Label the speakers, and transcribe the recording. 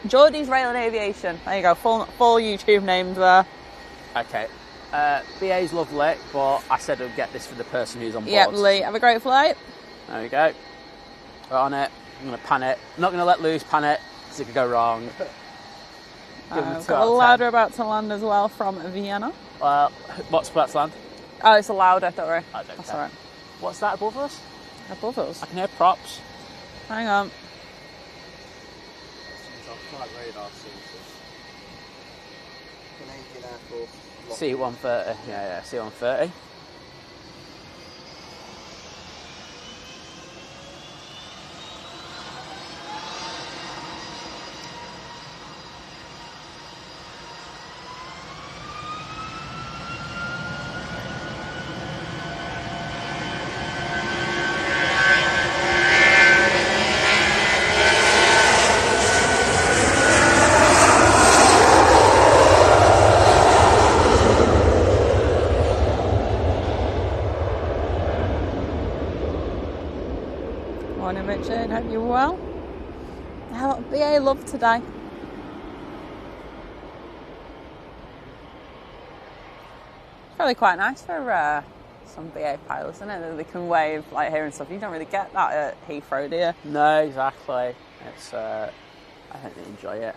Speaker 1: Geordie's Rail and Aviation. There you go, full YouTube names there.
Speaker 2: Okay. BA's lovely, but I said I'd get this for the person who's on board.
Speaker 1: Yep, Lee, have a great flight.
Speaker 2: There we go. Right on it. I'm going to pan it. I'm not going to let loose pan it, because it could go wrong.
Speaker 1: Got a louder about to land as well from Vienna.
Speaker 2: What's about to land?
Speaker 1: Oh, it's a louder, don't worry.
Speaker 2: I don't
Speaker 1: That's
Speaker 2: care.
Speaker 1: alright.
Speaker 2: What's that above us?
Speaker 1: Above us?
Speaker 2: I can hear props.
Speaker 1: Hang on.
Speaker 2: C-130. Yeah, C-130.
Speaker 1: Morning, Richard. Hope you're well. How BA love today. It's really quite nice for some BA pilots, isn't it? That they can wave like here and stuff. You don't really get that at Heathrow, do you?
Speaker 2: No, exactly. It's I think they enjoy it.